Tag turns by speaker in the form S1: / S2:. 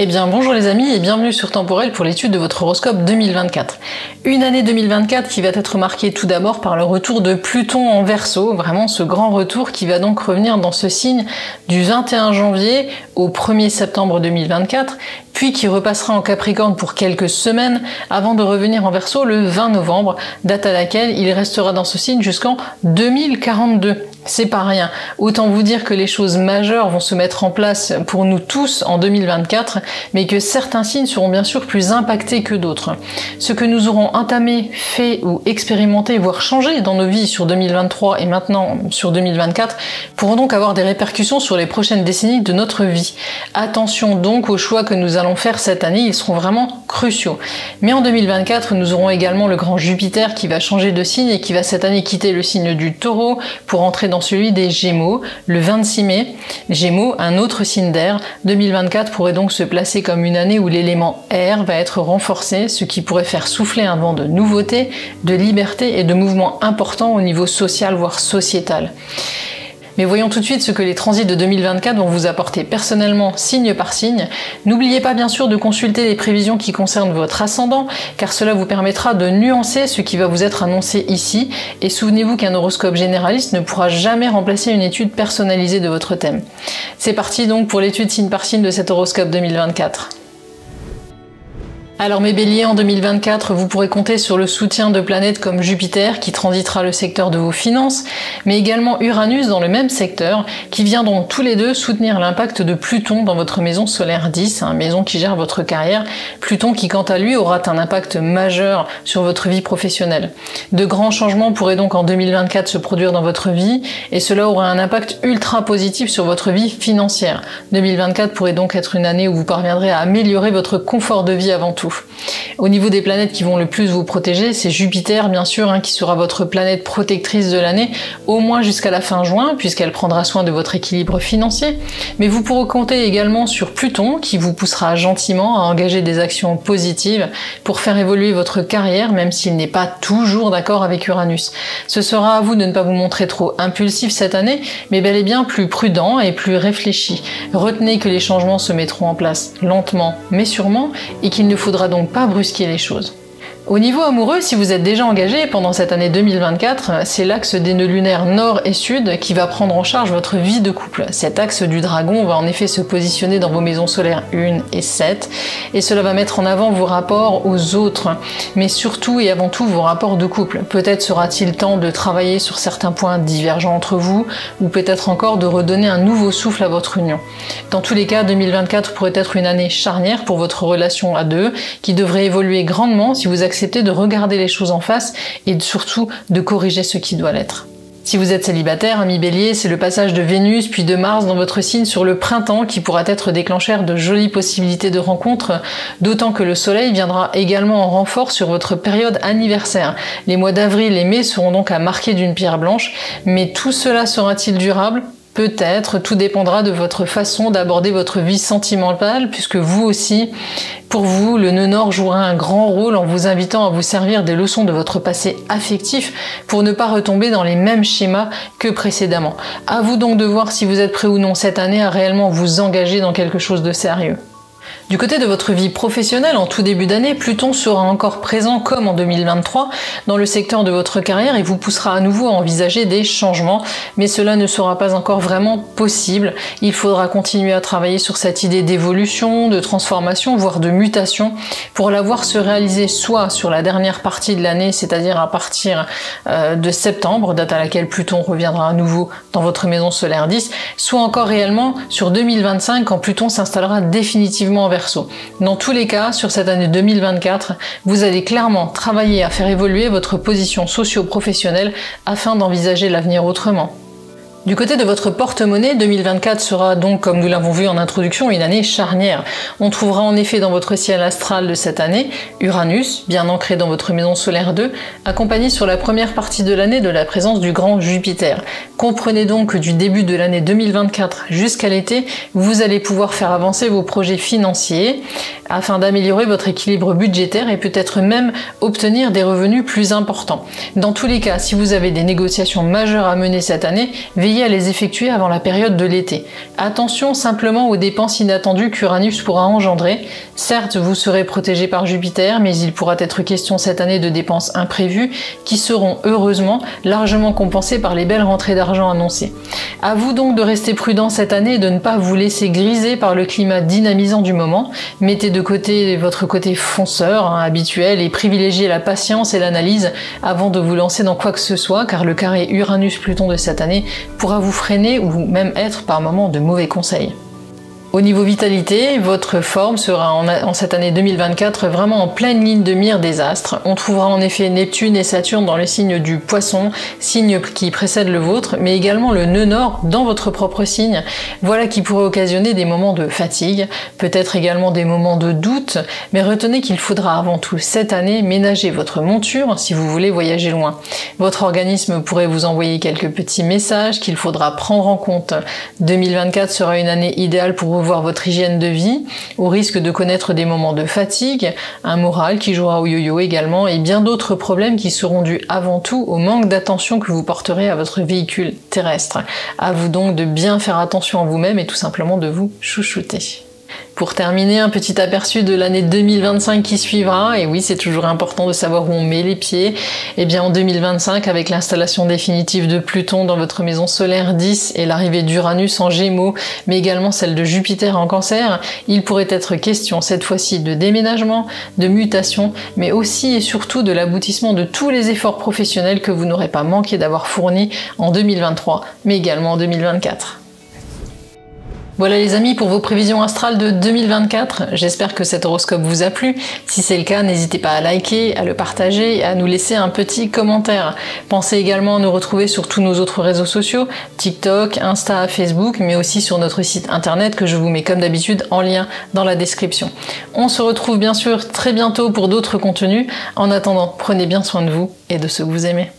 S1: Eh bien bonjour les amis et bienvenue sur Temporel pour l'étude de votre horoscope 2024. Une année 2024 qui va être marquée tout d'abord par le retour de Pluton en Verseau, vraiment ce grand retour qui va donc revenir dans ce signe du 21 janvier au 1er septembre 2024, puis qui repassera en Capricorne pour quelques semaines avant de revenir en Verseau le 20 novembre, date à laquelle il restera dans ce signe jusqu'en 2042. C'est pas rien. Autant vous dire que les choses majeures vont se mettre en place pour nous tous en 2024, mais que certains signes seront bien sûr plus impactés que d'autres. Ce que nous aurons entamé, fait ou expérimenté, voire changé dans nos vies sur 2023 et maintenant sur 2024, pourront donc avoir des répercussions sur les prochaines décennies de notre vie. Attention donc aux choix que nous allons faire cette année, ils seront vraiment cruciaux. Mais en 2024, nous aurons également le grand Jupiter qui va changer de signe et qui va cette année quitter le signe du Taureau pour entrer dans celui des Gémeaux le 26 mai. Gémeaux, un autre signe d'air. 2024 pourrait donc se placer comme une année où l'élément air va être renforcé, ce qui pourrait faire souffler un vent de nouveauté, de liberté et de mouvements importants au niveau social voire sociétal. Mais voyons tout de suite ce que les transits de 2024 vont vous apporter personnellement, signe par signe. N'oubliez pas bien sûr de consulter les prévisions qui concernent votre ascendant, car cela vous permettra de nuancer ce qui va vous être annoncé ici. Et souvenez-vous qu'un horoscope généraliste ne pourra jamais remplacer une étude personnalisée de votre thème. C'est parti donc pour l'étude signe par signe de cet horoscope 2024. Alors mes béliers, en 2024, vous pourrez compter sur le soutien de planètes comme Jupiter qui transitera le secteur de vos finances, mais également Uranus dans le même secteur qui viendront tous les deux soutenir l'impact de Pluton dans votre maison solaire 10, maison qui gère votre carrière, Pluton qui quant à lui aura un impact majeur sur votre vie professionnelle. De grands changements pourraient donc en 2024 se produire dans votre vie et cela aura un impact ultra positif sur votre vie financière. 2024 pourrait donc être une année où vous parviendrez à améliorer votre confort de vie avant tout. Au niveau des planètes qui vont le plus vous protéger, c'est Jupiter bien sûr qui sera votre planète protectrice de l'année, au moins jusqu'à la fin juin, puisqu'elle prendra soin de votre équilibre financier. Mais vous pourrez compter également sur Pluton qui vous poussera gentiment à engager des actions positives pour faire évoluer votre carrière, même s'il n'est pas toujours d'accord avec Uranus. Ce sera à vous de ne pas vous montrer trop impulsif cette année, mais bel et bien plus prudent et plus réfléchi. Retenez que les changements se mettront en place lentement mais sûrement et qu'il ne faudra donc pas brusquer les choses. Au niveau amoureux, si vous êtes déjà engagé pendant cette année 2024, c'est l'axe des nœuds lunaires nord et sud qui va prendre en charge votre vie de couple. Cet axe du dragon va en effet se positionner dans vos maisons solaires 1 et 7, et cela va mettre en avant vos rapports aux autres, mais surtout et avant tout vos rapports de couple. Peut-être sera-t-il temps de travailler sur certains points divergents entre vous, ou peut-être encore de redonner un nouveau souffle à votre union. Dans tous les cas, 2024 pourrait être une année charnière pour votre relation à deux, qui devrait évoluer grandement si vous acceptez de regarder les choses en face et surtout de corriger ce qui doit l'être. Si vous êtes célibataire, ami Bélier, c'est le passage de Vénus puis de Mars dans votre signe sur le printemps qui pourra être déclencheur de jolies possibilités de rencontres, d'autant que le Soleil viendra également en renfort sur votre période anniversaire. Les mois d'avril et mai seront donc à marquer d'une pierre blanche, mais tout cela sera-t-il durable ? Peut-être, tout dépendra de votre façon d'aborder votre vie sentimentale, puisque vous aussi, pour vous, le nœud nord jouera un grand rôle en vous invitant à vous servir des leçons de votre passé affectif pour ne pas retomber dans les mêmes schémas que précédemment. À vous donc de voir si vous êtes prêt ou non cette année à réellement vous engager dans quelque chose de sérieux. Du côté de votre vie professionnelle, en tout début d'année, Pluton sera encore présent comme en 2023 dans le secteur de votre carrière et vous poussera à nouveau à envisager des changements, mais cela ne sera pas encore vraiment possible. Il faudra continuer à travailler sur cette idée d'évolution, de transformation, voire de mutation, pour la voir se réaliser soit sur la dernière partie de l'année, c'est-à-dire à partir de septembre, date à laquelle Pluton reviendra à nouveau dans votre maison solaire 10, soit encore réellement sur 2025 quand Pluton s'installera définitivement en Verseau. Dans tous les cas, sur cette année 2024, vous allez clairement travailler à faire évoluer votre position socio-professionnelle afin d'envisager l'avenir autrement. Du côté de votre porte-monnaie, 2024 sera donc, comme nous l'avons vu en introduction, une année charnière. On trouvera en effet dans votre ciel astral de cette année Uranus, bien ancré dans votre maison solaire 2, accompagné sur la première partie de l'année de la présence du grand Jupiter. Comprenez donc que du début de l'année 2024 jusqu'à l'été, vous allez pouvoir faire avancer vos projets financiers afin d'améliorer votre équilibre budgétaire et peut-être même obtenir des revenus plus importants. Dans tous les cas, si vous avez des négociations majeures à mener cette année, veillez veillez à les effectuer avant la période de l'été. Attention simplement aux dépenses inattendues qu'Uranus pourra engendrer. Certes, vous serez protégé par Jupiter, mais il pourra être question cette année de dépenses imprévues qui seront heureusement largement compensées par les belles rentrées d'argent annoncées. À vous donc de rester prudent cette année et de ne pas vous laisser griser par le climat dynamisant du moment. Mettez de côté votre côté fonceur habituel et privilégiez la patience et l'analyse avant de vous lancer dans quoi que ce soit, car le carré Uranus-Pluton de cette année pourra vous freiner ou même être par moments de mauvais conseils. Au niveau vitalité, votre forme sera en cette année 2024 vraiment en pleine ligne de mire des astres. On trouvera en effet Neptune et Saturne dans le signe du Poisson, signe qui précède le vôtre, mais également le nœud nord dans votre propre signe. Voilà qui pourrait occasionner des moments de fatigue, peut-être également des moments de doute, mais retenez qu'il faudra avant tout cette année ménager votre monture si vous voulez voyager loin. Votre organisme pourrait vous envoyer quelques petits messages qu'il faudra prendre en compte. 2024 sera une année idéale pour revoir votre hygiène de vie, au risque de connaître des moments de fatigue, un moral qui jouera au yo-yo également, et bien d'autres problèmes qui seront dus avant tout au manque d'attention que vous porterez à votre véhicule terrestre. À vous donc de bien faire attention à vous-même et tout simplement de vous chouchouter. Pour terminer, un petit aperçu de l'année 2025 qui suivra, et oui, c'est toujours important de savoir où on met les pieds. Et bien en 2025, avec l'installation définitive de Pluton dans votre maison solaire 10 et l'arrivée d'Uranus en Gémeaux, mais également celle de Jupiter en Cancer, il pourrait être question cette fois-ci de déménagement, de mutation, mais aussi et surtout de l'aboutissement de tous les efforts professionnels que vous n'aurez pas manqué d'avoir fournis en 2023, mais également en 2024. Voilà les amis pour vos prévisions astrales de 2024, j'espère que cet horoscope vous a plu. Si c'est le cas, n'hésitez pas à liker, à le partager et à nous laisser un petit commentaire. Pensez également à nous retrouver sur tous nos autres réseaux sociaux, TikTok, Insta, Facebook, mais aussi sur notre site internet que je vous mets comme d'habitude en lien dans la description. On se retrouve bien sûr très bientôt pour d'autres contenus. En attendant, prenez bien soin de vous et de ceux que vous aimez.